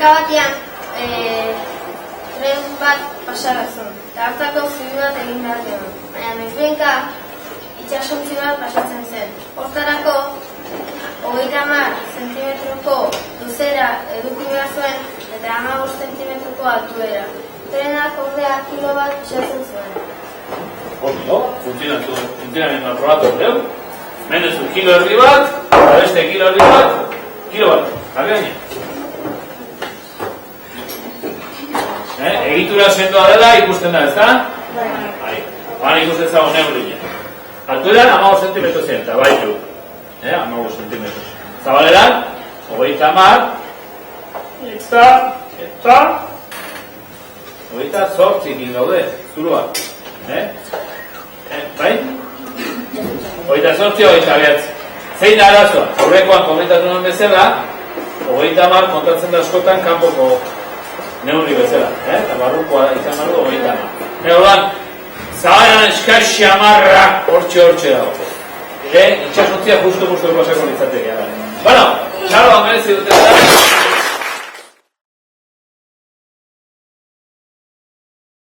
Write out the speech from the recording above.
Heka batean tren bat pasaratzen, eta hartako zubi bat egin behar duen. Baina noizbenka itxasontzi bat pasatzen zen. Hortarako, 30 zentimetroko luzera eduki behar zuen eta 15 zentimetroko altuera. Trenak ordea kilo bat pisatzen zuen. Ondo, funtzionamendu aprobatu deu. Menezu kilo erdi bat, eta beste kilo erdi bat, kilo bat. Jarri baina. Egitura sendoa dela ikusten da, ezta? Bai. Baina ikusten zago neurina. Altueran 15 zentimetro zen, eta baitu. 15 zentimetro. Zabaleran, 30, eta 28 kilo daude, zurua. Bai? 28, 29. Zein da arazoa? Aurrekoan komentatu nuen bezala, 30 kontatzen da askotan kanpoko neurri bezala, eta barrukoa izan barru 30. Orduan, zabaleran eskasi amarra hortxe dago. Itxasontzia justu pasako litzatekea. Bueno, txalo, merezi dute